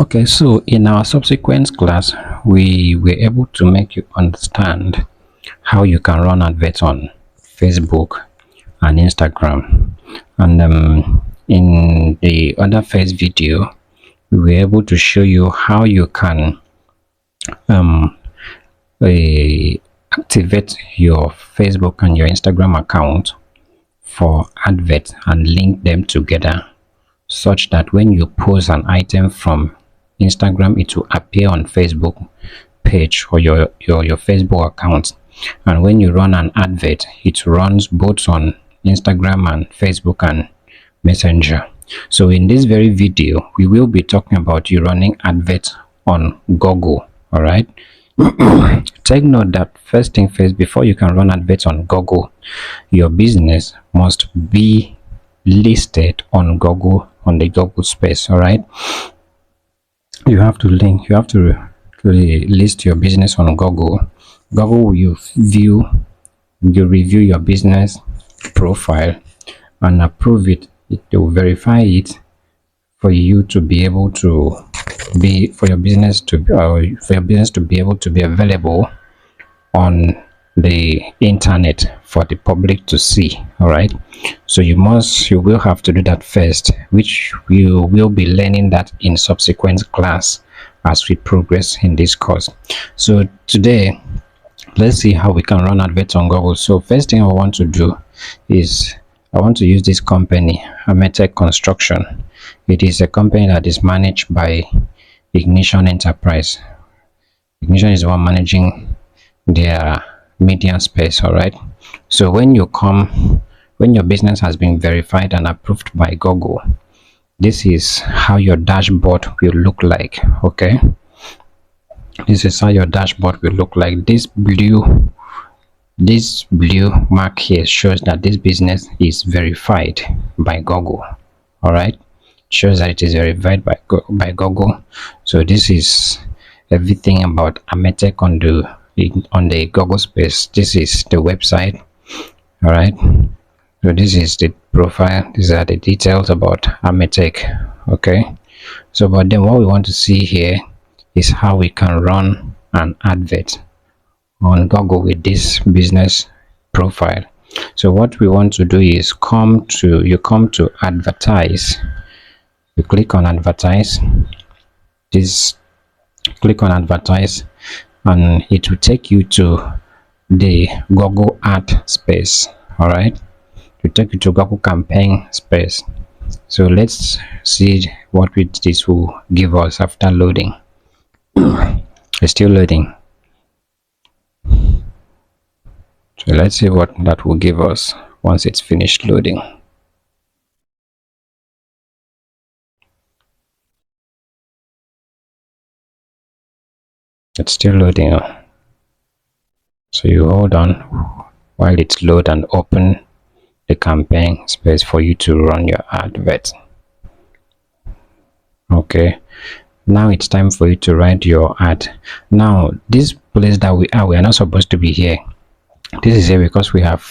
Okay, so in our subsequent class, we were able to make you understand how you can run adverts on Facebook and Instagram. And in the other first video, we were able to show you how you can um, activate your Facebook and your Instagram account for adverts and link them together such that when you post an item from Instagram, it will appear on Facebook page or your Facebook account. And when you run an advert, it runs both on Instagram and Facebook and Messenger. So in this very video, we will be talking about you running adverts on Google. All right. Take note that first thing first, before you can run adverts on Google, your business must be listed on Google, on the Google space. All right, you have to list your business on Google. Google will review your business profile and approve it. It will verify it for you to be able to for your business to be able to be available on the internet for the public to see. All right, so you will have to do that first, which you will be learning that in subsequent class as we progress in this course. So today, let's see how we can run adverts on Google. So first thing I want to do is I want to use this company, Ig-nision Construction. It is a company that is managed by Ig-nision Enterprise. Ig-nision is the one managing their media space. All right, so when your business has been verified and approved by Google, this is how your dashboard will look like. Okay, this is how your dashboard will look like. This blue mark here shows that this business is verified by Google. All right, shows that it is verified by Google. So this is everything about Ig-nision on the Google space. This is the website. All right, so this is the profile. These are the details about Ig-nision. Okay, so but then what we want to see here is how we can run an advert on Google with this business profile. So what we want to do is come to advertise. You click on advertise. Click on advertise, and it will take you to the Google ad space. All right, to take you to Google campaign space. So let's see what this will give us after loading. It's still loading. So let's see what that will give us once it's finished loading. It's still loading. So you hold on while it's load and open the campaign space for you to run your advert. Okay, now it's time for you to write your ad. Now this place that we are not supposed to be here. This is here because we have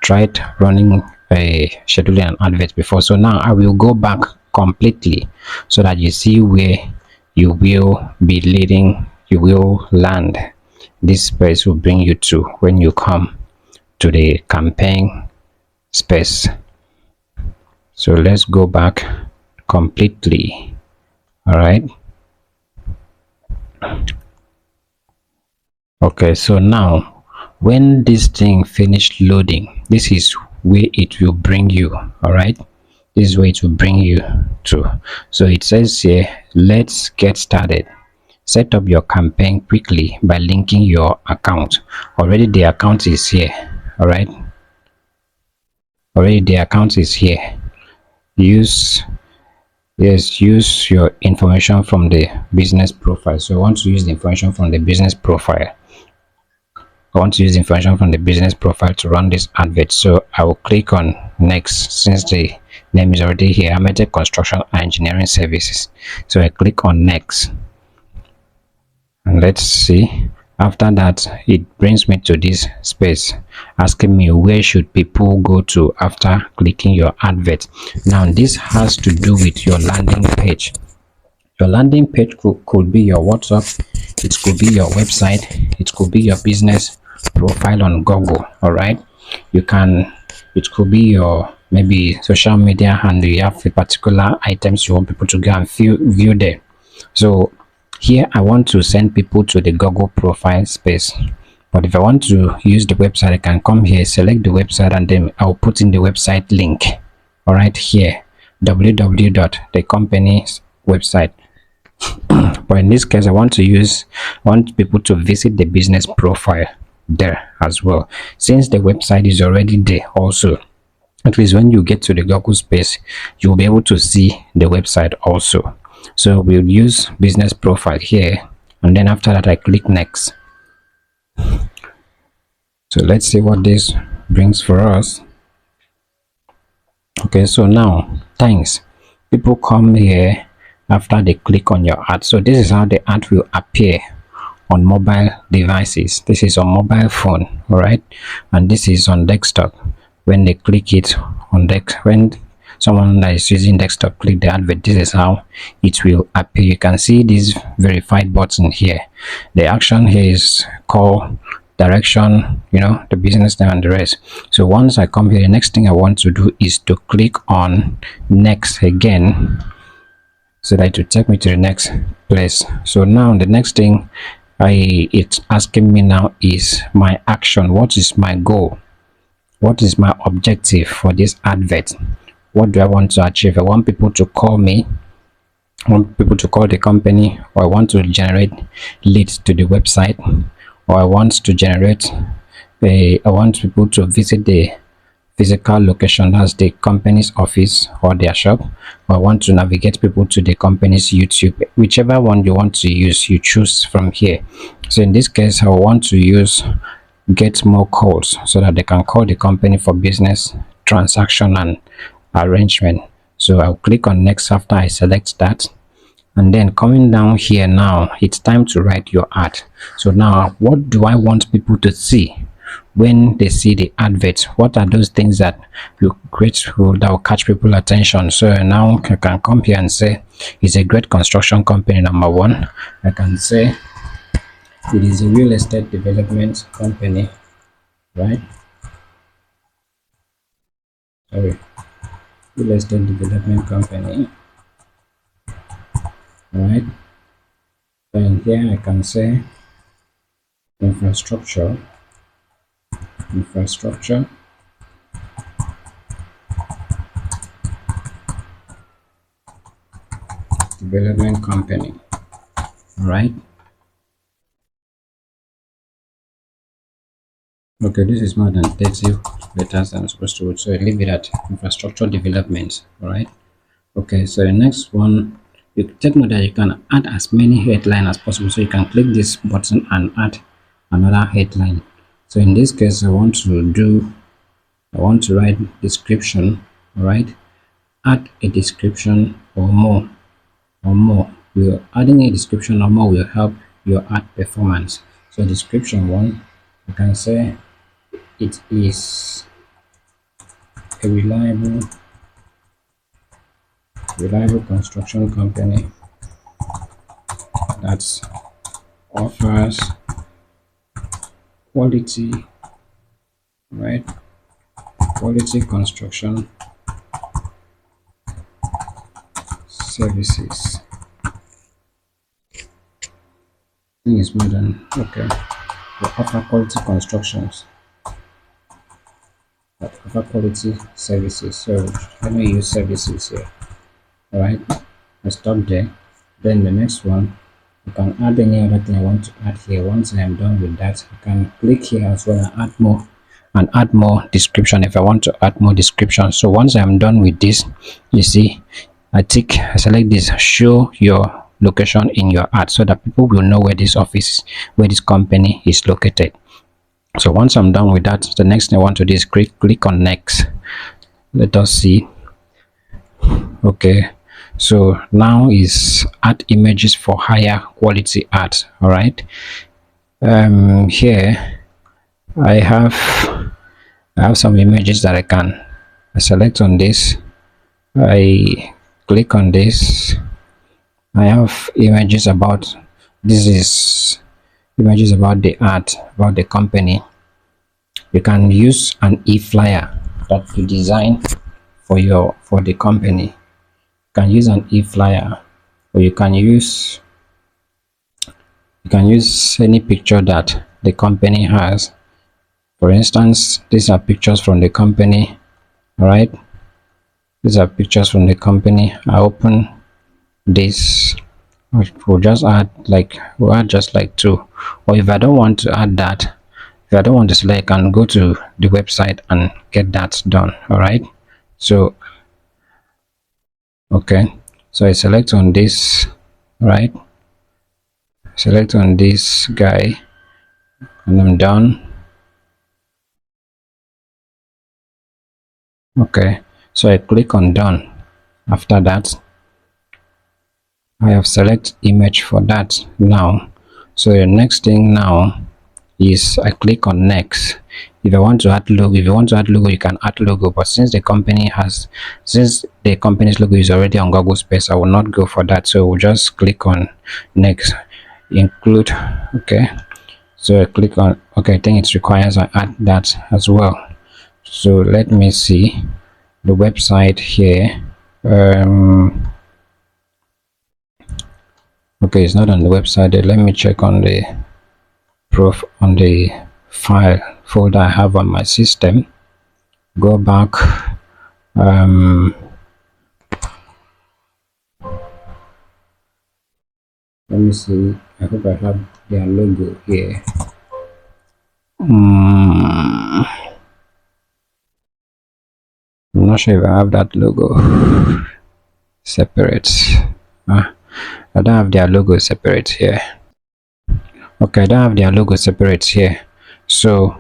tried running scheduling an advert before. So now I will go back completely so that you see where you will be leading. You will land. This space will bring you to when you come to the campaign space. So let's go back completely. All right, okay, so now when this thing finished loading, this is where it will bring you. All right, this is where it will bring you to. So it says here, let's get started. Set up your campaign quickly by linking your account. Already the account is here. All right, already the account is here. Use your information from the business profile. So I want to use the information from the business profile. I want to use information from the business profile to run this advert. So I will click on next, since the name is already here, Ig-nision Construction and Engineering Services. So I click on next, and let's see. After that, it brings me to this space asking me where should people go to after clicking your advert. Now this has to do with your landing page. Your landing page could be your WhatsApp, it could be your website, it could be your business profile on Google. All right, you can, it could be your maybe social media, and you have a particular items you want people to go and view there. So here I want to send people to the Google profile space, but if I want to use the website, I can come here, select the website, and then I'll put in the website link. All right, here www dot the company's website. But in this case, I want people to visit the business profile there as well, since the website is already there. Also, at least when you get to the Google space, you'll be able to see the website also. So we'll use business profile here, and then after that I click next. So let's see what this brings for us. Okay, so now thanks, people come here after they click on your ad. So this is how the ad will appear on mobile devices. This is on mobile phone, all right, and this is on desktop. When they click it on when someone that is using desktop click the advert, this is how it will appear. You can see this verified button here. The action here is call, direction, the business name and the rest. So once I come here, the next thing I want to do is to click on next again, so that it will take me to the next place. So now the next thing it's asking me now is my action. What is my goal? What is my objective for this advert? What do I want to achieve? I want people to call me, I want people to call the company, or I want to generate leads to the website, or I want to generate I want people to visit the physical location, that's the company's office or their shop, or I want to navigate people to the company's YouTube. Whichever one you want to use, you choose from here. So in this case, I want to use get more calls, so that they can call the company for business transaction and arrangement. So I'll click on next after I select that, and then coming down here, now it's time to write your ad. So now what do I want people to see when they see the advert? What are those things that will that will catch people's attention? So now I can come here and say it's a great construction company, number one. I can say it is a real estate development company, right? Sorry, real estate development company. All right, and here I can say infrastructure development company. All right, okay, this is more than 30 letters I'm supposed to, so I leave it at infrastructure development. All right, okay, so the next one, you take note that you can add as many headline as possible. So you can click this button and add another headline. So in this case, I want to write description. All right, add a description or more. Adding a description or more will help your ad performance. So description one, you can say it is a reliable construction company that offers quality, right? Quality construction services. I think it's more than okay. They offer quality constructions that offer quality services. So let me use services here. All right, I stop there. Then the next one, you can add any other thing I want to add here. Once I am done with that, I can click here as well and add more description if I want to add more description. So once I'm done with this, you see I select this, show your location in your ad, so that people will know where this company is located. So once I'm done with that, the next thing I want to do is click on next. Let us see. Okay, so now is add images for higher quality ads. All right, here I have some images that I select on this, I click on this, I have images about, this is images about the art, about the company. You can use an e-flyer that you design for the company. You can use an e-flyer, or you can use any picture that the company has. For instance, these are pictures from the company. All right, these are pictures from the company. I open this. We'll just add like, we'll add just like two. Or if I don't want to add that, if I don't want to select, I can go to the website and get that done. All right, so okay, so I select on this, right, select on this guy, and I'm done. Okay, so I click on done. After that, I have select image for that now. So the next thing now is I click on next. If I want to add logo, if you want to add logo, you can add logo. But since the company's logo is already on Google Space, I will not go for that. So we'll just click on next, include. Okay, so I click on, okay, I think it requires I add that as well. So let me see the website here. Okay, it's not on the website. Let me check on the on the file folder I have on my system. Go back. Let me see. I hope I have their logo here. I'm not sure if I have that logo separate. I don't have their logo separate here. Okay, I don't have their logo separate here. So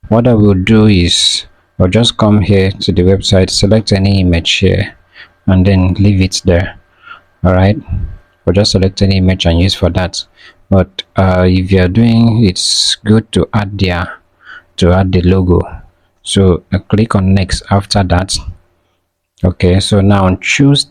what I will do is I'll just come here to the website, select any image here, and then leave it there. All right, or just select any image and use for that. But if you're doing, it's good to add the logo. So I click on next after that. Okay, so now choose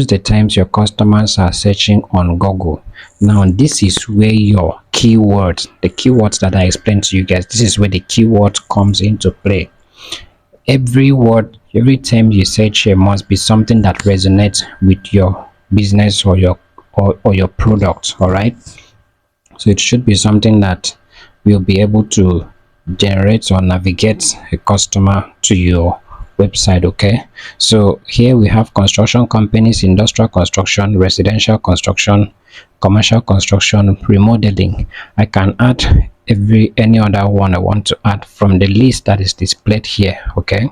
the terms your customers are searching on Google. Now this is where your keywords, the keywords that I explained to you guys, this is where the keyword comes into play. Every word, every term you search here must be something that resonates with your business or your product. All right, so it should be something that will be able to generate or navigate a customer to your website. Okay, so here we have construction companies, industrial construction, residential construction, commercial construction, remodeling. I can add any other one I want to add from the list that is displayed here. Okay,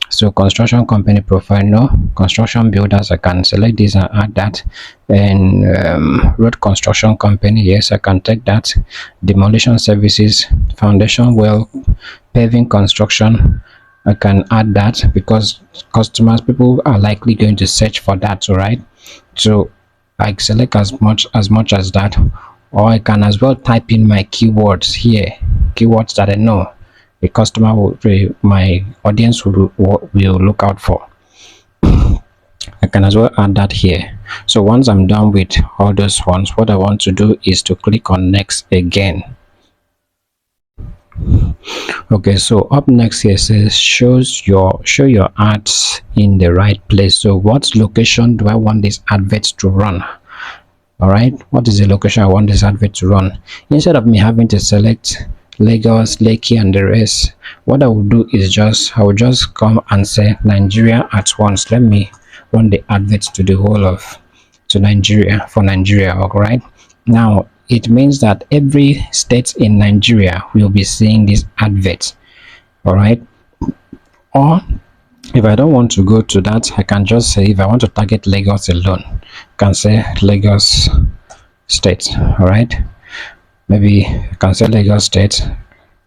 so construction company profile, no. Construction builders, I can select this and add that. And road construction company, yes, I can take that. Demolition services, foundation well, paving construction, I can add that because people are likely going to search for that. All right, so I select as much as that, or I can as well type in my keywords here, keywords that I know the customer will, my audience will look out for. I can as well add that here. So once I'm done with all those ones, what I want to do is to click on next again. Okay, so up next here says show your ads in the right place. So what location do I want this advert to run? All right, what is the location I want this advert to run? Instead of me having to select Lagos, Lekki, and the rest, what I will do is I will just come and say Nigeria at once. Let me run the advert to the whole of Nigeria, for Nigeria. All right, now it means that every state in Nigeria will be seeing this advert. All right, or if I don't want to go to that, I can just say, if I want to target Lagos alone, I can say Lagos state. All right, maybe I can say Lagos state,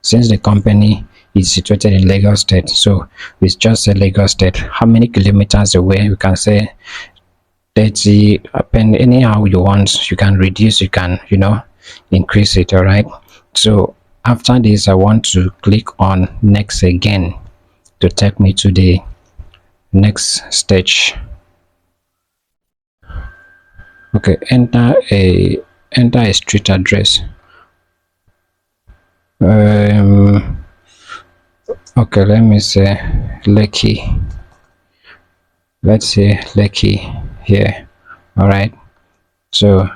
since the company is situated in Lagos state. So we just say Lagos state. How many kilometers away? We can say 30. Anyhow you want, you can reduce, you can increase it. All right, so after this I want to click on next again to take me to the next stage. Okay, enter a street address. um okay, let me say Lekki. Let's say Lekki here. All right, so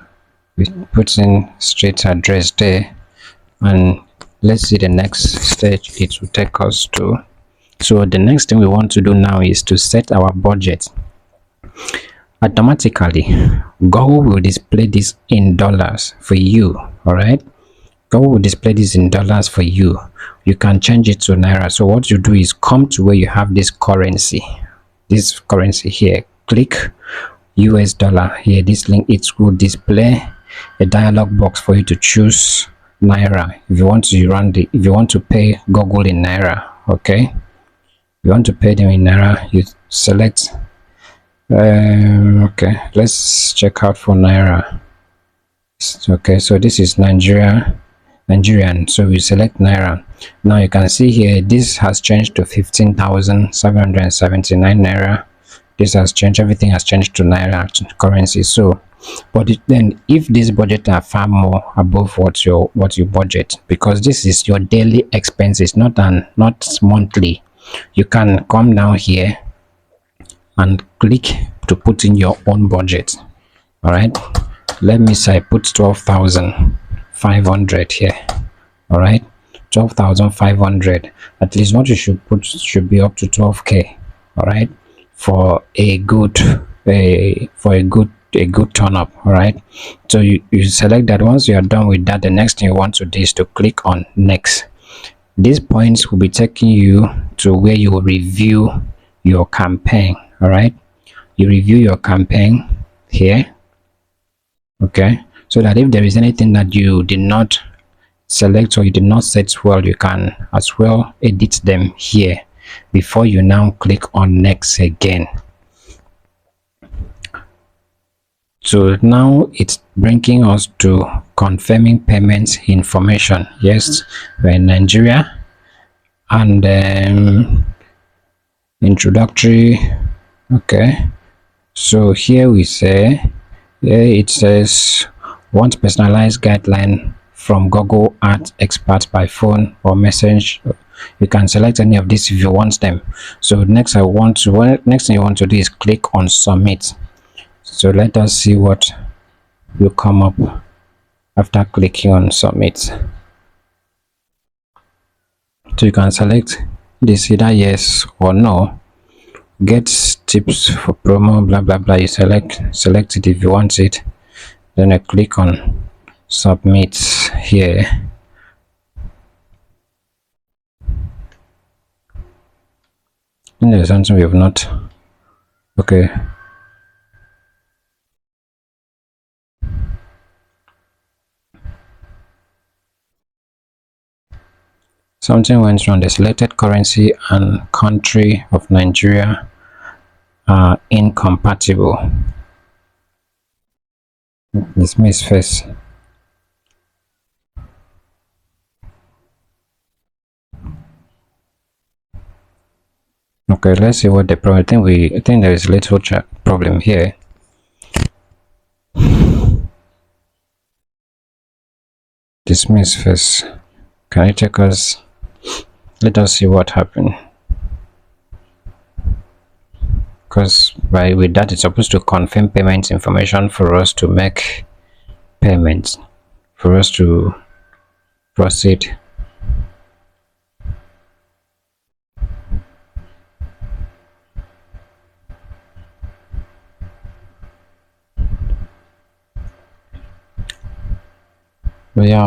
we put in street address there, and let's see the next stage it will take us to. So the next thing we want to do now is to set our budget. Automatically Google will display this in dollars for you. All right, Google will display this in dollars for you. You can change it to naira. So what you do is come to where you have this currency here, click US dollar here, this link. It will display a dialog box for you to choose naira if you want to if you want to pay Google in naira. Okay, if you want to pay them in naira, you select okay, let's check out for naira. Okay, so this is Nigerian, so we select naira. Now you can see here this has changed to 15,779 naira. This has changed, everything has changed to naira currency. So but then if this budget are far more above what you budget, because this is your daily expenses, not monthly, you can come down here and click to put in your own budget. All right, let me say I put 12,500 here. All right, 12,500. At least what you should put should be up to 12k. All right, for a good turn up. All right, so you select that. Once you are done with that, the next thing you want to do is to click on next. These points will be taking you to where you will review your campaign. All right, you review your campaign here. Okay, so that if there is anything that you did not select or you did not set well, you can as well edit them here before you now click on next again. So now it's bringing us to confirming payment information. Yes, we're in Nigeria, and introductory. Okay, so here we say, it says want personalized guideline from Google Ads expert by phone or message. You can select any of these if you want them. So next next thing you want to do is click on submit. So let us see what will come up after clicking on submit. So you can select this, either yes or no. Get tips for promo, blah blah blah. You select it if you want it, then I click on submit here. And there's something we have not. Okay, something went wrong. The selected currency and country of Nigeria are incompatible. Dismiss first. Okay, let's see what the problem. I think there is a little problem here. Dismiss first. Can you check us? Let us see what happened. Because with that, it's supposed to confirm payment information for us to make payments, for us to proceed. Yeah.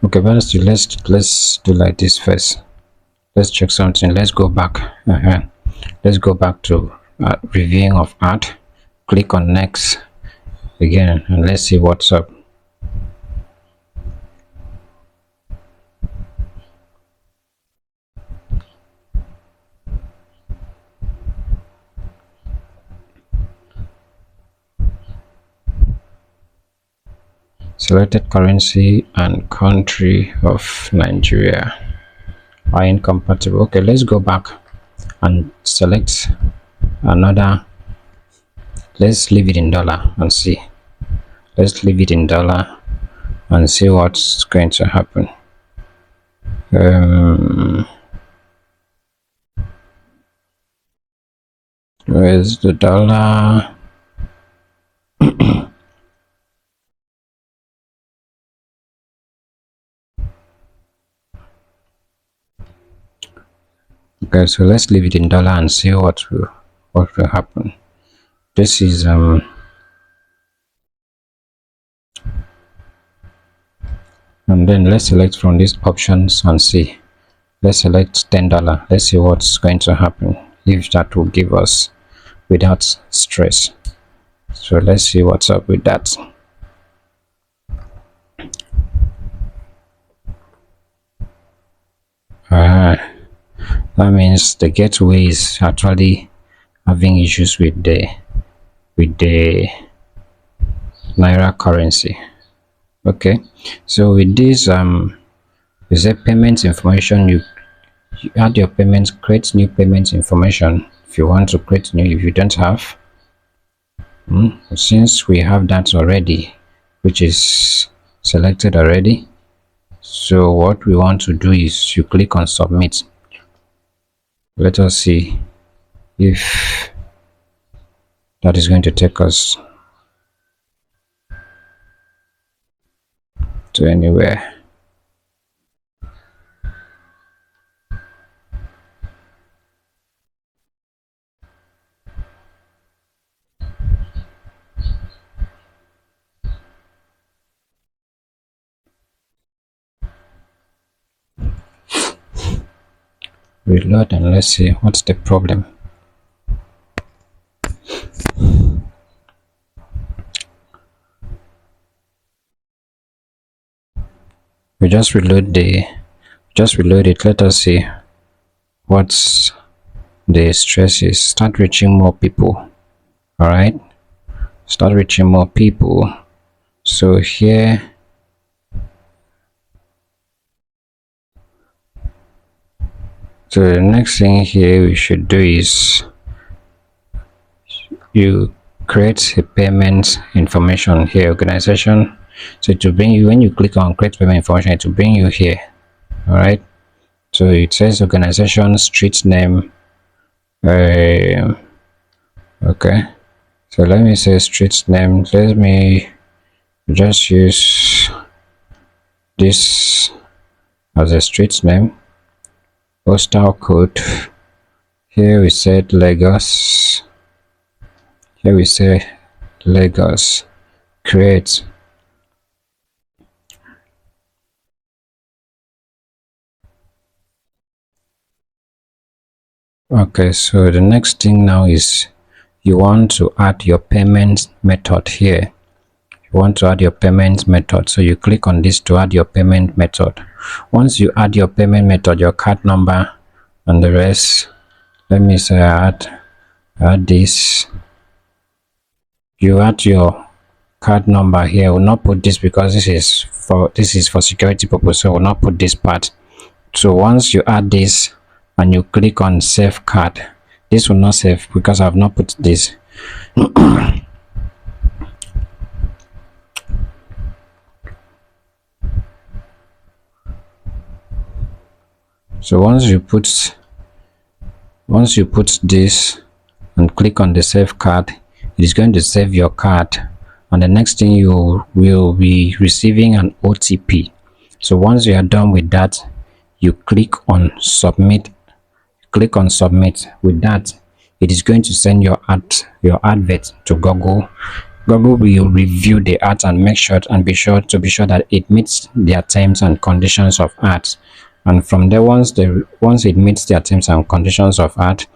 Okay, but let's do like this first. Let's check something. Let's go back. Let's go back to reviewing of art. Click on next again, and let's see what's up. Selected currency and country of Nigeria are incompatible. Okay, let's go back and select another let's leave it in dollar and see. Let's leave it in dollar and see what's going to happen. Where's the dollar? Okay, so let's leave it in dollar and see what will happen. This is and then let's select from these options and see. Let's select $10. Let's see what's going to happen, if that will give us without stress. So let's see what's up with that. That means the gateway is actually having issues with the naira currency. Okay, so with this you say payment information, you add your payments, create new payment information if you want to create new, if you don't have. Since we have that already, which is selected already, so what we want to do is you click on submit. Let us see if that is going to take us to anywhere. Reload and let's see what's the problem. We just reload it. Let us see what's the stress is. Start reaching more people. All right, start reaching more people. So here, so the next thing here we should do is you create a payment information here, organization. So to bring you, when you click on create payment information, it will bring you here. All right, so it says organization, street name. Okay, so let me say street name. Let me just use this as a street name. Postal code, here we said Lagos. Here we say Lagos. Create. Okay, so the next thing now is you want to add your payment method here. You want to add your payment method, so you click on this to add your payment method. Once you add your payment method, your card number and the rest, let me say add this. You add your card number here. I will not put this because this is for security purpose, so I will not put this part. So once you add this and you click on save card, this will not save because I have not put this. So once you put this and click on the save card, it is going to save your card, and the next thing you will be receiving an OTP. So once you are done with that, you click on submit. Click on submit. With that, it is going to send your advert to Google. Google will review the ad and be sure that it meets their terms and conditions of ads. And from there, once it meets their terms and conditions of ad,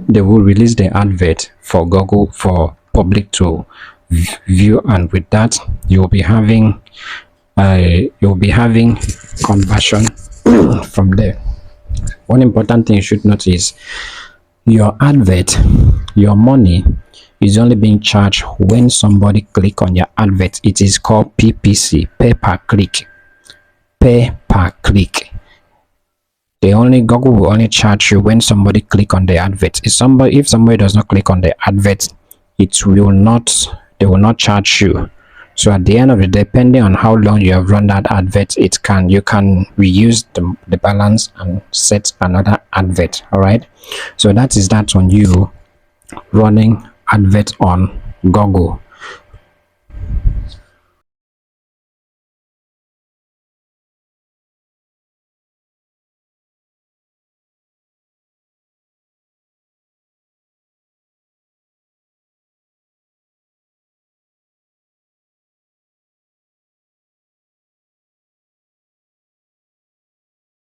they will release the advert for Google for public to view, and with that you will be having conversion from there. One important thing you should notice: your advert, your money is only being charged when somebody click on your advert. It is called PPC, pay per click. Pay per click. Google will only charge you when somebody click on the advert. If somebody does not click on the advert, it will not, they will not charge you. So at the end of the day, depending on how long you have run that advert, you can reuse the balance and set another advert. All right, so that is that on you running advert on Google.